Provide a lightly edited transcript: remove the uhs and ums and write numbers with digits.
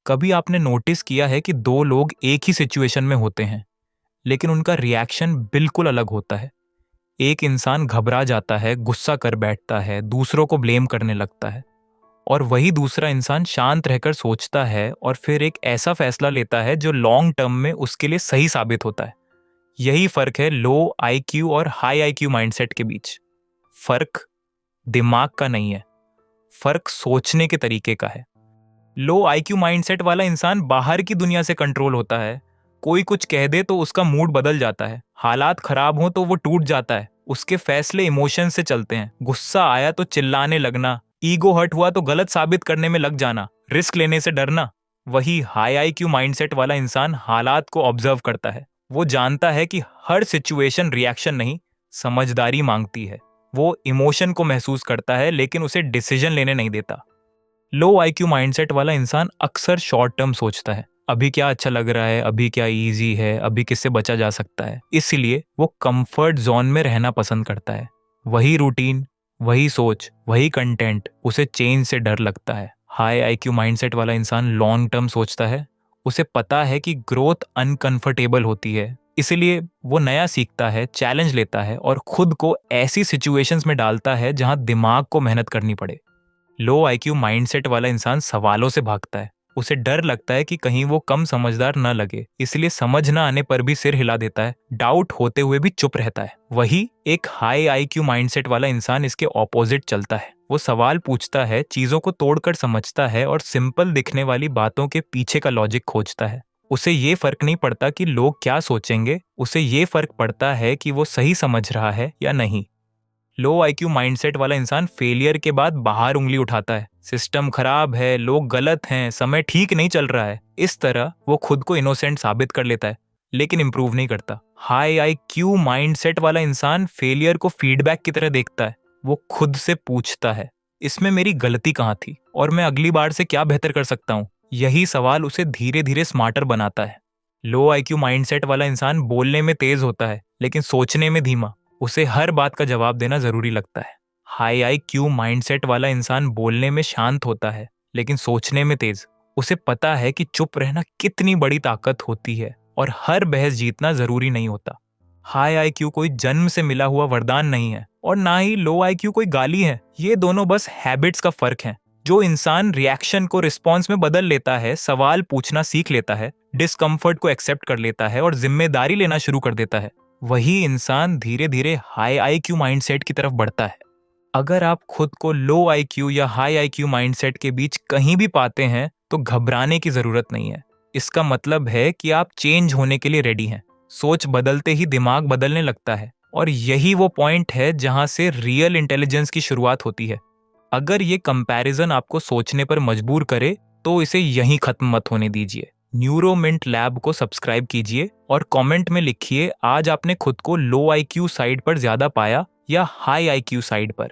कभी आपने नोटिस किया है कि दो लोग एक ही सिचुएशन में होते हैं, लेकिन उनका रिएक्शन बिल्कुल अलग होता है। एक इंसान घबरा जाता है, गुस्सा कर बैठता है, दूसरों को ब्लेम करने लगता है, और वही दूसरा इंसान शांत रहकर सोचता है और फिर एक ऐसा फैसला लेता है जो लॉन्ग टर्म में उसके लिए सही साबित होता है। यही फर्क है लो आईक्यू और हाई आईक्यू माइंडसेट के बीच। फर्क दिमाग का नहीं है, फर्क सोचने के तरीके का है। लो आईक्यू माइंडसेट वाला इंसान बाहर की दुनिया से कंट्रोल होता है। कोई कुछ कह दे तो उसका मूड बदल जाता है, हालात खराब हो तो वो टूट जाता है, उसके फैसले इमोशन से चलते हैं। गुस्सा आया तो चिल्लाने लगना, ईगो हर्ट हुआ तो गलत साबित करने में लग जाना, रिस्क लेने से डरना। वही हाई आईक्यू माइंडसेट वाला इंसान हालात को ऑब्जर्व करता है। वो जानता है कि हर सिचुएशन रिएक्शन नहीं, समझदारी मांगती है। वो इमोशन को महसूस करता है लेकिन उसे डिसीजन लेने नहीं देता। लो आईक्यू माइंडसेट वाला इंसान अक्सर शॉर्ट टर्म सोचता है, अभी क्या अच्छा लग रहा है, अभी क्या इजी है, अभी किससे बचा जा सकता है। इसलिए वो कंफर्ट जोन में रहना पसंद करता है। वही रूटीन, वही सोच, वही कंटेंट, उसे चेंज से डर लगता है। हाई आईक्यू माइंडसेट वाला इंसान लॉन्ग टर्म सोचता है। उसे पता है कि ग्रोथ अनकंफर्टेबल होती है, इसलिए वो नया सीखता है, चैलेंज लेता है और खुद को ऐसी सिचुएशंस में डालता है जहां दिमाग को मेहनत करनी पड़े। लो आईक्यू माइंडसेट वाला इंसान सवालों से भागता है। उसे डर लगता है कि कहीं वो कम समझदार न लगे, इसलिए समझ न आने पर भी सिर हिला देता है, डाउट होते हुए भी चुप रहता है। वही एक हाई आईक्यू माइंडसेट वाला इंसान इसके ऑपोजिट चलता है। वो सवाल पूछता है, चीजों को तोड़कर समझता है और सिंपल दिखने वाली बातों के पीछे का लॉजिक खोजता है। उसे ये फर्क नहीं पड़ता कि लोग क्या सोचेंगे, उसे ये फर्क पड़ता है कि वो सही समझ रहा है या नहीं। लो आईक्यू माइंडसेट वाला इंसान फेलियर के बाद बाहर उंगली उठाता है, सिस्टम खराब है, लोग गलत हैं, समय ठीक नहीं चल रहा है। इस तरह वो खुद को इनोसेंट साबित कर लेता है, लेकिन इंप्रूव नहीं करता। हाई आईक्यू माइंडसेट वाला इंसान फेलियर को फीडबैक की तरह देखता है। वो खुद से पूछता है, इसमें मेरी गलती कहाँ थी और मैं अगली बार से क्या बेहतर कर सकता हूँ। यही सवाल उसे धीरे धीरे स्मार्टर बनाता है। लो आईक्यू माइंडसेट वाला इंसान बोलने में तेज होता है, लेकिन सोचने में धीमा। उसे हर बात का जवाब देना जरूरी लगता है। हाई आईक्यू माइंडसेट वाला इंसान बोलने में शांत होता है, लेकिन सोचने में तेज। उसे पता है कि चुप रहना कितनी बड़ी ताकत होती है और हर बहस जीतना जरूरी नहीं होता। हाई आईक्यू कोई जन्म से मिला हुआ वरदान नहीं है और ना ही लो आईक्यू कोई गाली है। ये दोनों बस हैबिट्स का फर्क है। जो इंसान रिएक्शन को रिस्पॉन्स में बदल लेता है, सवाल पूछना सीख लेता है, डिस्कम्फर्ट को एक्सेप्ट कर लेता है और जिम्मेदारी लेना शुरू कर देता है, वही इंसान धीरे धीरे हाई आईक्यू माइंडसेट की तरफ बढ़ता है। अगर आप खुद को लो आईक्यू या हाई आईक्यू माइंडसेट के बीच कहीं भी पाते हैं तो घबराने की जरूरत नहीं है। इसका मतलब है कि आप चेंज होने के लिए रेडी हैं। सोच बदलते ही दिमाग बदलने लगता है और यही वो पॉइंट है जहां से रियल इंटेलिजेंस की शुरुआत होती है। अगर ये कंपैरिजन आपको सोचने पर मजबूर करे तो इसे यहीं खत्म मत होने दीजिए। न्यूरोमिंट लैब को सब्सक्राइब कीजिए और कमेंट में लिखिए, आज आपने खुद को लो आईक्यू साइड पर ज्यादा पाया या हाई आईक्यू साइड पर।